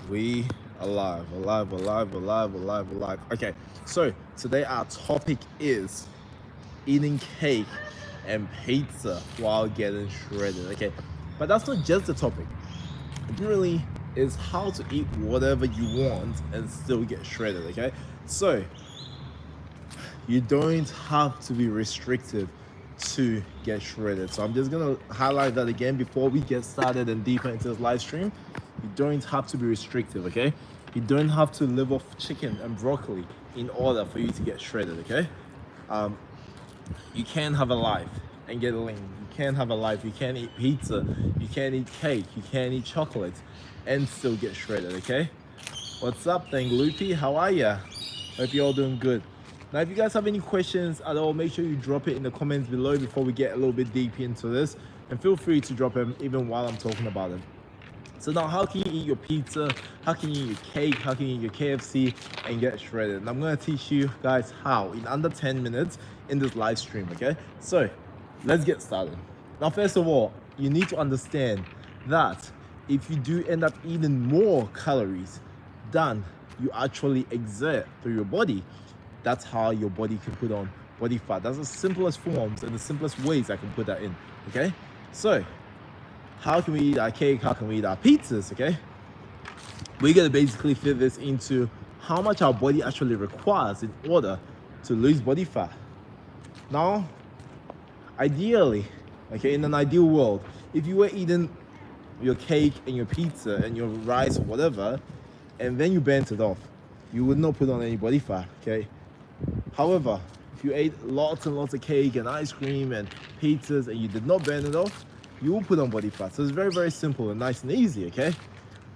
We alive. Okay, so today our topic is eating cake and pizza while getting shredded. Okay, but that's not just the topic. It really is how to eat whatever you want and still get shredded. Okay, so you don't have to be restrictive to get shredded. So I'm just gonna highlight that again before we get started and deeper into this live stream. You don't have to be restrictive, okay? You don't have to live off chicken and broccoli in order for you to get shredded, okay? You can have a life and get lean. You can have a life. You can eat pizza. You can eat cake. You can eat chocolate and still get shredded, okay? What's up, Thing Loopy? How are ya? Hope you're all doing good. Now, if you guys have any questions at all, make sure you drop it in the comments below before we get a little bit deep into this. And feel free to drop them even while I'm talking about it. So now, how can you eat your pizza? How can you eat your cake? How can you eat your KFC and get shredded? And I'm gonna teach you guys how in under 10 minutes in this live stream, okay? So let's get started. Now, first of all, you need to understand that if you do end up eating more calories than you actually exert through your body, that's how your body can put on body fat. That's the simplest forms and the simplest ways I can put that in, okay? So how can we eat our cake? How can we eat our pizzas, okay? We're gonna basically fit this into how much our body actually requires in order to lose body fat. Now, ideally, okay, in an ideal world, if you were eating your cake and your pizza and your rice or whatever, and then you burnt it off, you would not put on any body fat, okay? However, if you ate lots and lots of cake and ice cream and pizzas and you did not burn it off, you will put on body fat. So it's very, very simple and nice and easy, okay?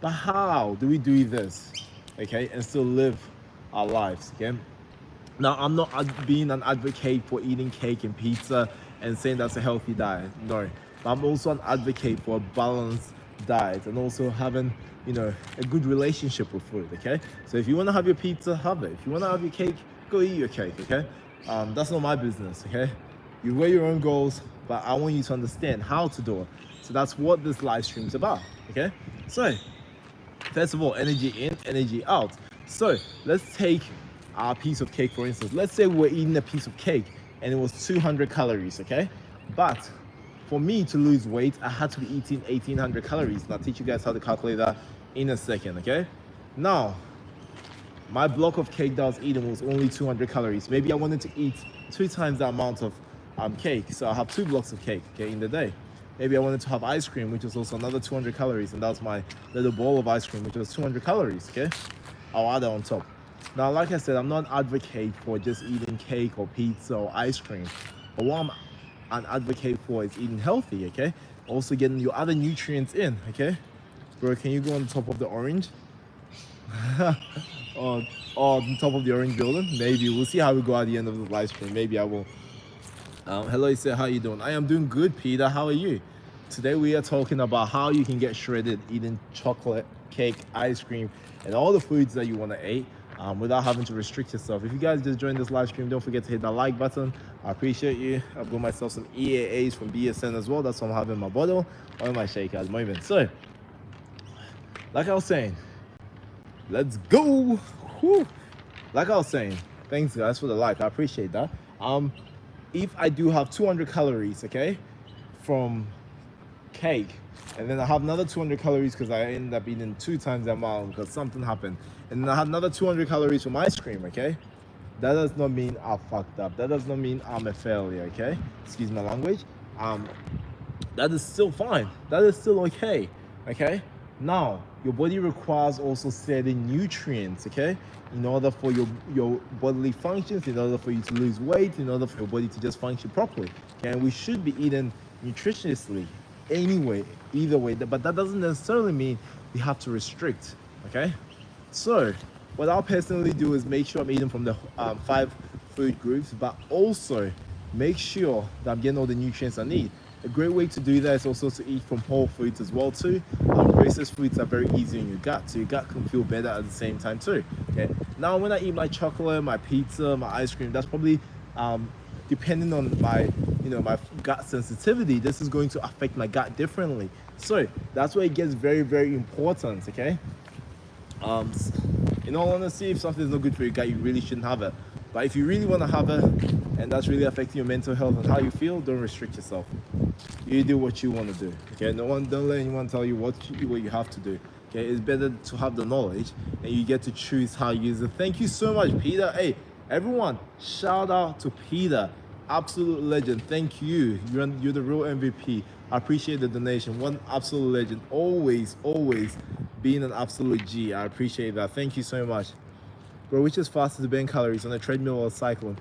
But how do we do this, okay, and still live our lives, okay? Now, I'm not being an advocate for eating cake and pizza and saying that's a healthy diet, no. But I'm also an advocate for a balanced diet and also having, you know, a good relationship with food, okay? So if you want to have your pizza, have it. If you want to have your cake, go eat your cake, okay? That's not my business, okay? You weigh your own goals, but I want you to understand how to do it. So that's what this live stream is about, okay? So, first of all, energy in, energy out. So let's take our piece of cake, for instance. Let's say we're eating a piece of cake and it was 200 calories, okay? But for me to lose weight, I had to be eating 1800 calories. And I'll teach you guys how to calculate that in a second, okay? Now, my block of cake that I was eating was only 200 calories. Maybe I wanted to eat 2 times the amount of cake. So I have 2 blocks of cake, okay, in the day. Maybe I wanted to have ice cream, which was also another 200 calories. And that was my little bowl of ice cream, which was 200 calories, okay? I'll add that on top. Now, like I said, I'm not an advocate for just eating cake or pizza or ice cream. But what I'm an advocate for is eating healthy, okay? Also getting your other nutrients in, okay? Bro, can you go on top of the orange? or on top of the orange building? Maybe. We'll see how we go at the end of the live stream. Maybe I will. Hello, you say, how you doing? I am doing good, Peter. How are you? Today we are talking about how you can get shredded eating chocolate, cake, ice cream, and all the foods that you want to eat without having to restrict yourself. If you guys just joined this live stream, don't forget to hit that like button. I appreciate you. I've got myself some EAAs from BSN as well. That's what I'm having in my bottle or my shaker at the moment. So, like I was saying, let's go. Whew. Like I was saying, thanks guys for the like. I appreciate that. If I do have 200 calories, okay, from cake, and then I have another 200 calories because I ended up eating 2 times the amount because something happened, and then I have another 200 calories from ice cream, okay, that does not mean I fucked up. That does not mean I'm a failure, okay? Excuse my language. That is still fine. That is still okay, okay? Now, your body requires also certain nutrients, okay? In order for your bodily functions, in order for you to lose weight, in order for your body to just function properly. Okay, and we should be eating nutritiously anyway, either way, but that doesn't necessarily mean we have to restrict, okay? So, what I'll personally do is make sure I'm eating from the 5 food groups, but also make sure that I'm getting all the nutrients I need. A great way to do that is also to eat from whole foods as well too. Processed foods are very easy in your gut, so your gut can feel better at the same time too. Okay. Now, when I eat my chocolate, my pizza, my ice cream, that's probably depending on my, my gut sensitivity. This is going to affect my gut differently. So that's where it gets very, very important. Okay. Um, in all honesty, if something is not good for your gut, you really shouldn't have it. But if you really want to have it, and that's really affecting your mental health and how you feel, don't restrict yourself. You do what you want to do. Okay, don't let anyone tell you what you have to do. Okay, it's better to have the knowledge, and you get to choose how you use it. Thank you so much, Peter. Hey, everyone, shout out to Peter, absolute legend. Thank you. You're the real MVP. I appreciate the donation. One absolute legend. Always being an absolute G. I appreciate that. Thank you so much. Bro, which is faster to burn calories, on a treadmill or cycling?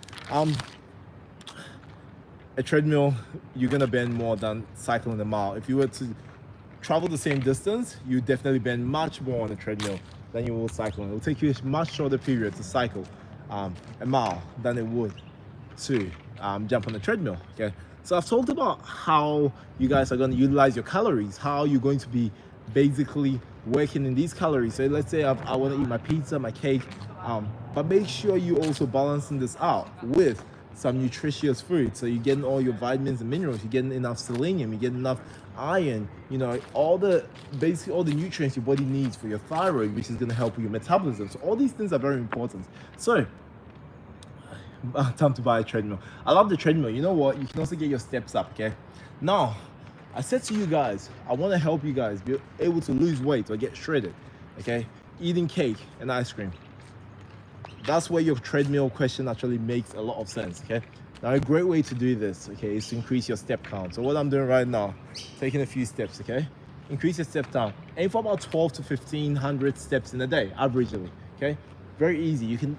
A treadmill, you're gonna burn more than cycling a mile. If you were to travel the same distance, you definitely burn much more on a treadmill than you will cycling. It will take you a much shorter period to cycle a mile than it would to jump on a treadmill. Okay, so I've talked about how you guys are going to utilize your calories, how you're going to be basically working in these calories. So let's say I want to eat my pizza, my cake, but make sure you also balancing this out with some nutritious food. So you're getting all your vitamins and minerals, you're getting enough selenium, you're getting enough iron, you know, basically all the nutrients your body needs for your thyroid, which is going to help with your metabolism. So all these things are very important. So time to buy a treadmill. I love the treadmill. You know what? You can also get your steps up, okay? Now, I said to you guys, I want to help you guys be able to lose weight or get shredded, okay? Eating cake and ice cream. That's where your treadmill question actually makes a lot of sense, okay? Now, a great way to do this, okay, is to increase your step count. So what I'm doing right now, taking a few steps, okay? Increase your step count. Aim for about 12 to 1,500 steps in a day, averagely, okay? Very easy. You can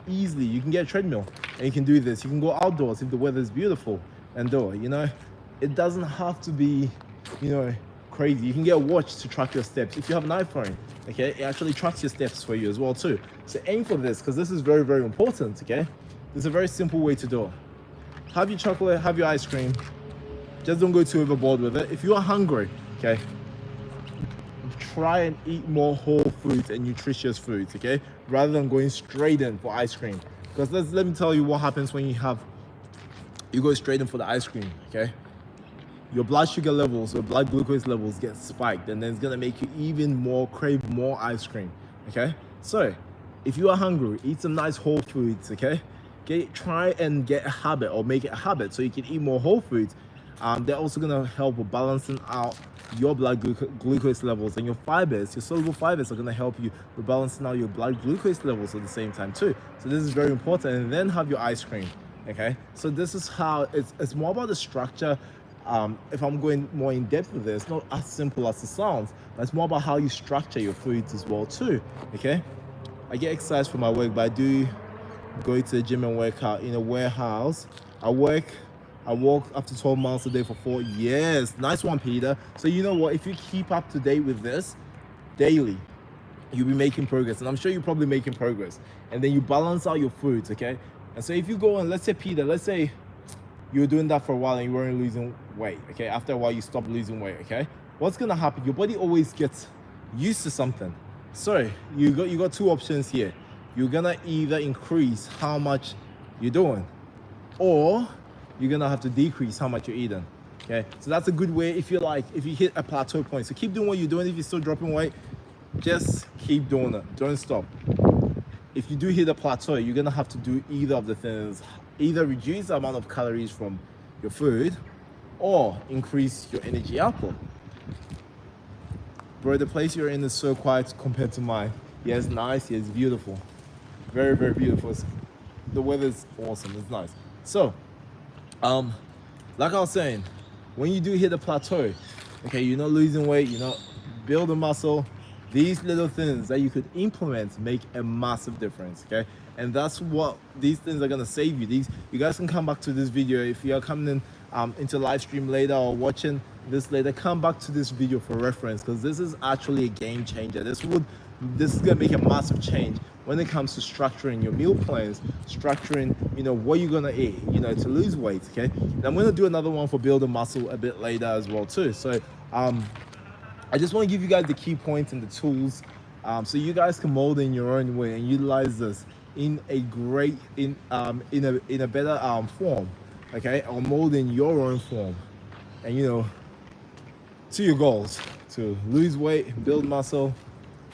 get a treadmill and you can do this. You can go outdoors if the weather is beautiful and do it, you know? It doesn't have to be, you know, crazy. You can get a watch to track your steps. If you have an iPhone, okay, it actually tracks your steps for you as well too. So aim for this because this is very, very important, okay? There's a very simple way to do it. Have your chocolate, have your ice cream. Just don't go too overboard with it. If you are hungry, okay, try and eat more whole foods and nutritious foods, okay? Rather than going straight in for ice cream. Because let me tell you what happens when you go straight in for the ice cream, okay? Your blood sugar levels, your blood glucose levels get spiked, and then it's gonna make you even more crave more ice cream, okay? So, if you are hungry, eat some nice whole foods, okay? Try and get a habit or make it a habit so you can eat more whole foods. They're also gonna help with balancing out your blood glucose levels, and your fibers, your soluble fibers are gonna help you with balancing out your blood glucose levels at the same time too. So this is very important. And then have your ice cream, okay? So this is how it's more about the structure. If I'm going more in depth with this, not as simple as it sounds, but it's more about how you structure your foods as well too, okay? I get exercise for my work, but I do go to the gym and work out in a warehouse. I walk up to 12 miles a day for 4 years. Nice one, Peter. So you know what? If you keep up to date with this daily, you'll be making progress. And I'm sure you're probably making progress. And then you balance out your foods, okay? And so if you go and let's say, Peter, let's say you were doing that for a while and you weren't losing weight, okay? After a while, you stop losing weight, okay? What's gonna happen? Your body always gets used to something. So you got two options here. You're gonna either increase how much you're doing, or you're gonna have to decrease how much you're eating, okay? So that's a good way if you hit a plateau point. So keep doing what you're doing. If you're still dropping weight, just keep doing it, don't stop. If you do hit a plateau, you're gonna have to do either of the things, either reduce the amount of calories from your food or increase your energy output. Bro, the place you're in is so quiet compared to mine. Yeah, it's nice, yeah, it's beautiful. Very, very beautiful. The weather's awesome, it's nice. So, like I was saying, when you do hit a plateau, okay, you're not losing weight, you're not building muscle, these little things that you could implement make a massive difference, okay? And that's what these things are gonna save you. You guys can come back to this video if you are coming in into live stream later or watching this later. Come back to this video for reference because this is actually a game changer. This is gonna make a massive change when it comes to structuring your meal plans, structuring, you know, what you're gonna eat, you know, to lose weight, okay? And I'm gonna do another one for building muscle a bit later as well too. So I just want to give you guys the key points and the tools so you guys can mold in your own way and utilize this in a better form, okay? Or mold in your own form, and you know, to your goals, to lose weight, build muscle,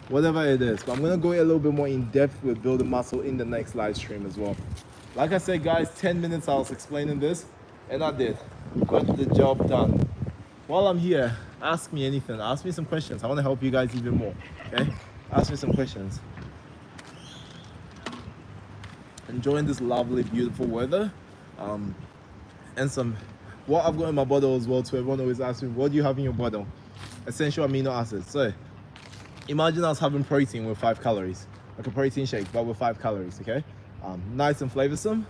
whatever it is. But I'm gonna go a little bit more in depth with building muscle in the next live stream as well. Like I said, guys, 10 minutes I was explaining this, and I did. Got the job done. While I'm here, ask me anything. Ask me some questions. I want to help you guys even more. Okay? Ask me some questions. Enjoying this lovely, beautiful weather, and some. What I've got in my bottle as well. To everyone always asks me, what do you have in your bottle? Essential amino acids. So, imagine us having protein with 5 calories, like a protein shake, but with 5 calories. Okay, nice and flavorsome,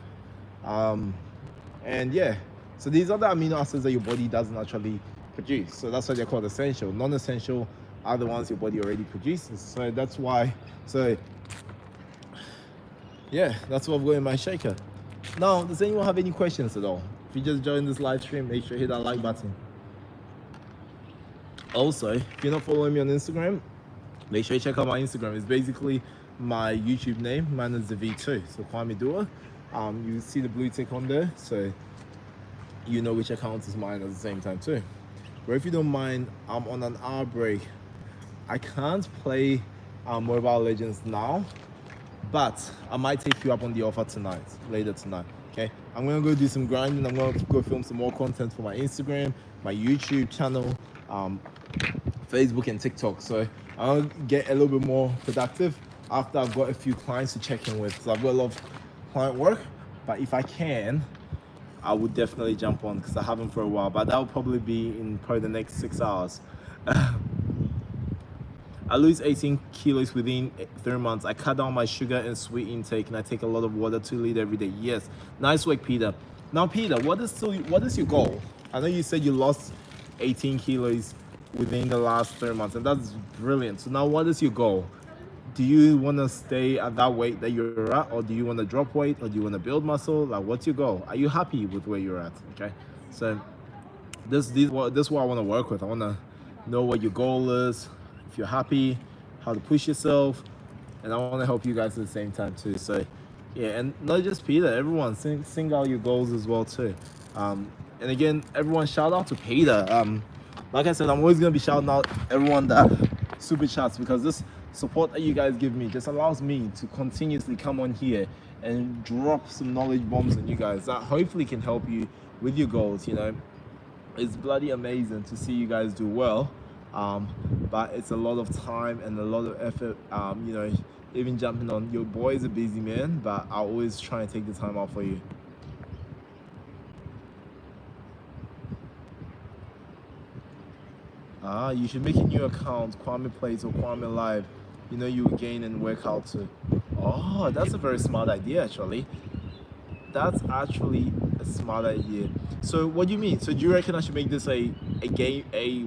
and yeah. So these are the amino acids that your body doesn't actually produce. So that's why they're called essential. Non-essential are the ones your body already produces. So that's why. So yeah, that's what I've got in my shaker. Now, does anyone have any questions at all? If you just joined this live stream, make sure you hit that like button. Also, if you're not following me on Instagram, make sure you check out my Instagram. It's basically my YouTube name. Mine is liveeee, so Kwame Duah. You see the blue tick on there, so you know which account is mine at the same time too. But if you don't mind, I'm on an hour break. I can't play Mobile Legends now, but I might take you up on the offer tonight, later tonight. Okay, I'm gonna go do some grinding. I'm gonna go film some more content for my Instagram, my YouTube channel, Facebook and TikTok. So I'll get a little bit more productive after I've got a few clients to check in with. So I've got a lot of client work, but if I can, I would definitely jump on because I haven't for a while. But that will probably be in probably the next 6 hours. I lose 18 kilos within 3 months. I cut down my sugar and sweet intake, and I take a lot of water, 2 liters every day. Yes, nice work, Peter. Now, Peter, what is your goal? I know you said you lost 18 kilos within the last 3 months, and that's brilliant. So now, what is your goal? Do you want to stay at that weight that you're at, or do you want to drop weight, or do you want to build muscle? Like, what's your goal? Are you happy with where you're at? Okay, so this is what I want to work with. I want to know what your goal is, if you're happy, how to push yourself, and I want to help you guys at the same time too. So yeah, and not just Peter, everyone sing out your goals as well too. And again, everyone shout out to Peter. Like I said, I'm always gonna be shouting out everyone that super chats, because this support that you guys give me just allows me to continuously come on here and drop some knowledge bombs on you guys that hopefully can help you with your goals. You know, it's bloody amazing to see you guys do well, but it's a lot of time and a lot of effort. You know, even jumping on, your boy is a busy man, but I always try and take the time out for you. You should make a new account, Kwame Plays or Kwame Live. You know, you will gain and work out too. Oh, that's a very smart idea, actually. That's actually a smart idea. So what do you mean? So do you reckon I should make this a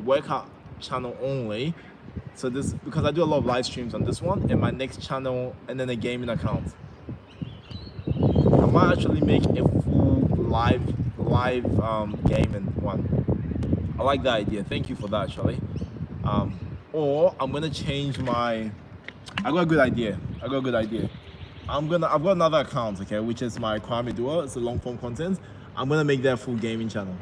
workout channel only? So this, because I do a lot of live streams on this one, and my next channel, and then a gaming account. I might actually make a full live gaming one. I like that idea. Thank you for that, actually. Or I'm gonna change my. I got a good idea. I've got another account, okay, which is my Kwame Duah. It's a long form content. I'm gonna make that a full gaming channel.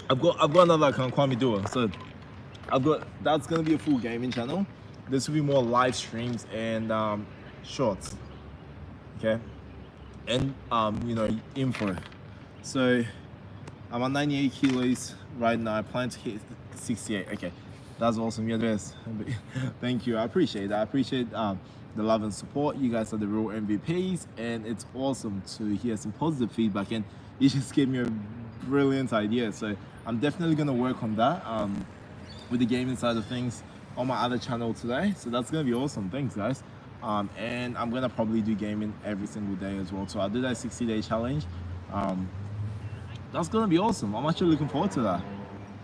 I've got another account, Kwame Duah. So that's gonna be a full gaming channel. This will be more live streams and shorts, okay, and you know, info. So I'm at 98 kilos right now. I plan to hit 68. Okay, that's awesome. You're the best. Thank you. I appreciate that. I appreciate the love and support. You guys are the real MVPs, and it's awesome to hear some positive feedback. And you just gave me a brilliant idea. So I'm definitely gonna work on that with the gaming side of things on my other channel today. So that's gonna be awesome. Thanks, guys. And I'm gonna probably do gaming every single day as well. So I'll do that 60-day challenge. That's gonna be awesome. I'm actually looking forward to that.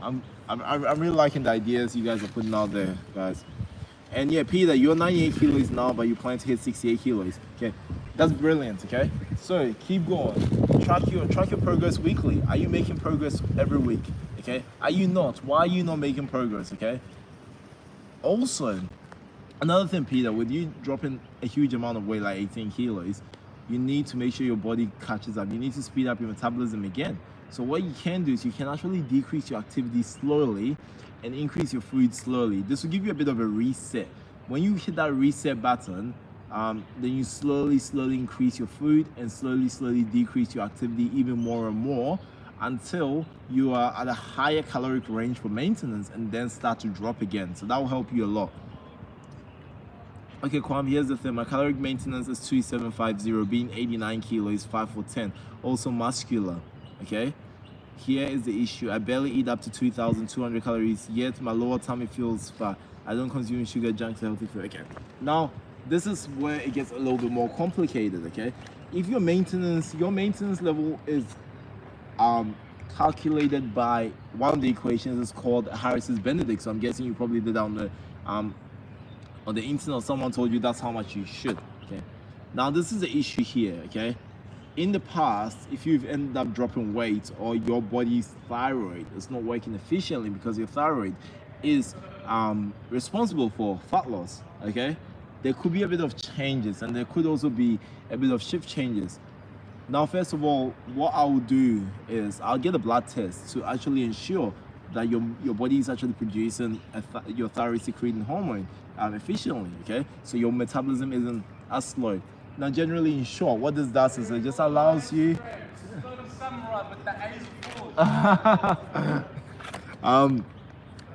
I'm really liking the ideas you guys are putting out there, guys. And yeah, Peter, you're 98 kilos now, but you plan to hit 68 kilos. Okay, that's brilliant. Okay, so keep going. Track your progress weekly. Are you making progress every week? Okay, are you not? Why are you not making progress? Okay. Also, another thing, Peter, with you dropping a huge amount of weight, like 18 kilos, you need to make sure your body catches up. You need to speed up your metabolism again. So what you can do is you can actually decrease your activity slowly and increase your food slowly. This will give you a bit of a reset. When you hit that reset button, then you slowly increase your food and slowly decrease your activity even more and more until you are at a higher caloric range for maintenance, and then start to drop again. So that will help you a lot. Okay, Kwame, here's the thing. My caloric maintenance is 2750, being 89 kilos, 5'10", also muscular. Okay, here is the issue. I barely eat up to 2,200 calories, yet my lower tummy feels fat. I don't consume sugar, junk, healthy food. Okay, now this is where it gets a little bit more complicated. Okay, if your maintenance level is calculated by one of the equations is called Harris's Benedict. So I'm guessing you probably did that on the internet, or someone told you that's how much you should. Okay, now this is the issue here. Okay, in the past, if you've ended up dropping weight or your body's thyroid is not working efficiently because your thyroid is responsible for fat loss, okay, there could be a bit of changes, and there could also be a bit of shift changes. Now, first of all, what I will do is I'll get a blood test to actually ensure that your body is actually producing your thyroid secreting hormone efficiently, okay? So your metabolism isn't as slow. Now, generally, in short, what this does is it just allows you...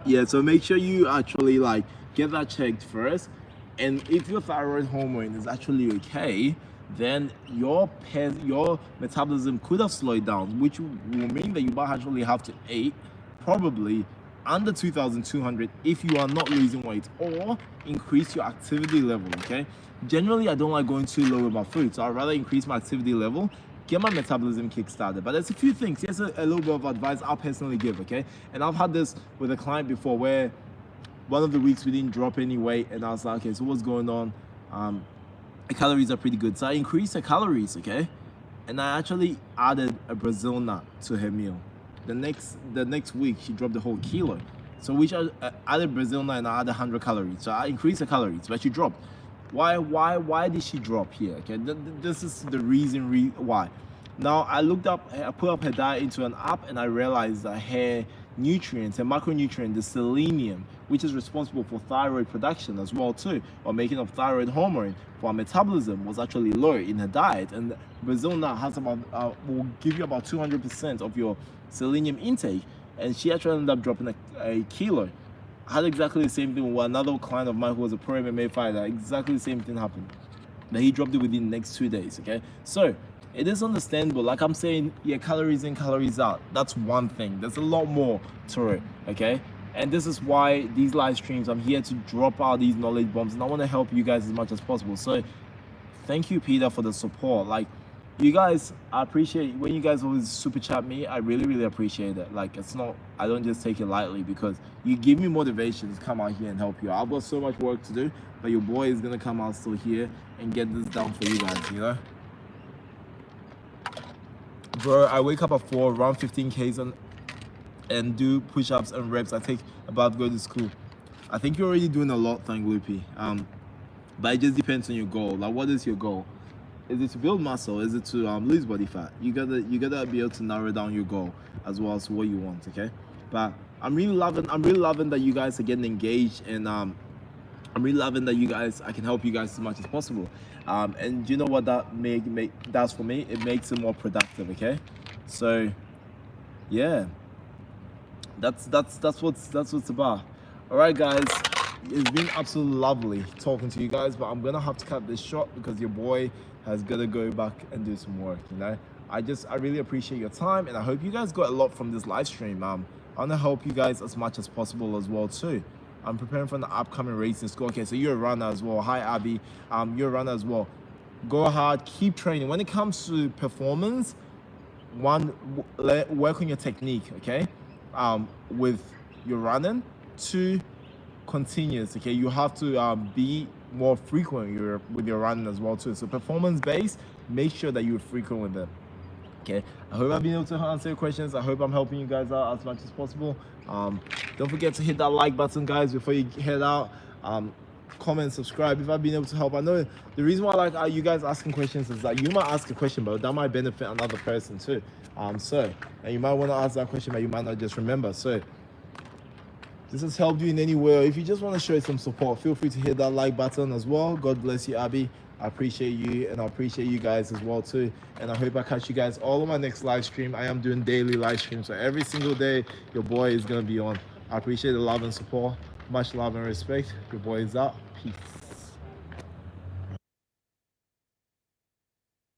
yeah, so make sure you actually like get that checked first. And if your thyroid hormone is actually okay, then your metabolism could have slowed down, which will mean that you might actually have to eat probably under 2,200 if you are not losing weight, or increase your activity level, okay? Generally, I don't like going too low with my food, so I'd rather increase my activity level, get my metabolism kick-started. But there's a few things, here's a little bit of advice I'll personally give, okay? And I've had this with a client before where one of the weeks we didn't drop any weight, and I was like, okay, so what's going on? The calories are pretty good, so I increased the calories, okay? And I actually added a Brazil nut to her meal. The next week she dropped the whole kilo. So which I added Brazil nut and I added 100 calories. So I increased the calories, but she dropped. Why did she drop here? Okay, this is the reason why. Now I put up her diet into an app, and I realized that her nutrients, her macronutrient, the selenium, which is responsible for thyroid production as well too, or making of thyroid hormone for our metabolism, was actually low in her diet. And Brazil nut has about will give you about 200% of your selenium intake, and she actually ended up dropping a kilo. I had exactly the same thing with another client of mine who was a pro MMA fighter. Exactly the same thing happened. But he dropped it within the next 2 days, okay? So it is understandable. Like I'm saying, yeah, calories in, calories out. That's one thing. There's a lot more to it, okay? And this is why these live streams, I'm here to drop out these knowledge bombs, and I want to help you guys as much as possible. So thank you, Peter, for the support. Like, you guys, I appreciate when you guys always super chat me. I really appreciate it. Like, it's not, I don't just take it lightly, because you give me motivation to come out here and help you. I've got so much work to do, but your boy is gonna come out still here and get this done for you guys, you know? Bro, I wake up at 4, run 15 Ks and do push-ups and reps. I take a bath, go to school. I think you're already doing a lot, thank Loopy. But it just depends on your goal. Like, what is your goal? Is it to build muscle? Is it to lose body fat? You gotta be able to narrow down your goal as well as what you want, okay? But I'm really loving that you guys are getting engaged, and I'm really loving that I can help you guys as much as possible. And you know what that does for me? It makes it more productive, okay? So yeah, that's what's about. All right, guys, it's been absolutely lovely talking to you guys, but I'm gonna have to cut this short because your boy has got to go back and do some work, you know? I really appreciate your time, and I hope you guys got a lot from this live stream. I want to help you guys as much as possible as well too. I'm preparing for the upcoming race in school. Okay, so you're a runner as well. Hi, Abby. You're a runner as well. Go hard, keep training. When it comes to performance, one, work on your technique, okay? With your running. 2, continuous, okay? You have to be more frequent with your running as well too. So performance based, make sure that you're frequent with them. Okay, I hope I've been able to answer your questions. I hope I'm helping you guys out as much as possible. Don't forget to hit that like button, guys, before you head out. Comment, subscribe if I've been able to help. I know the reason why I like you guys asking questions is that you might ask a question, but that might benefit another person too. And you might want to ask that question, but you might not just remember. So this has helped you in any way, or if you just want to show some support, feel free to hit that like button as well. God bless you, Abby. I appreciate you, and I appreciate you guys as well too. And I hope I catch you guys all on my next live stream. I am doing daily live streams, so every single day your boy is gonna be on. I appreciate the love and support. Much love and respect. Your boy is out. Peace.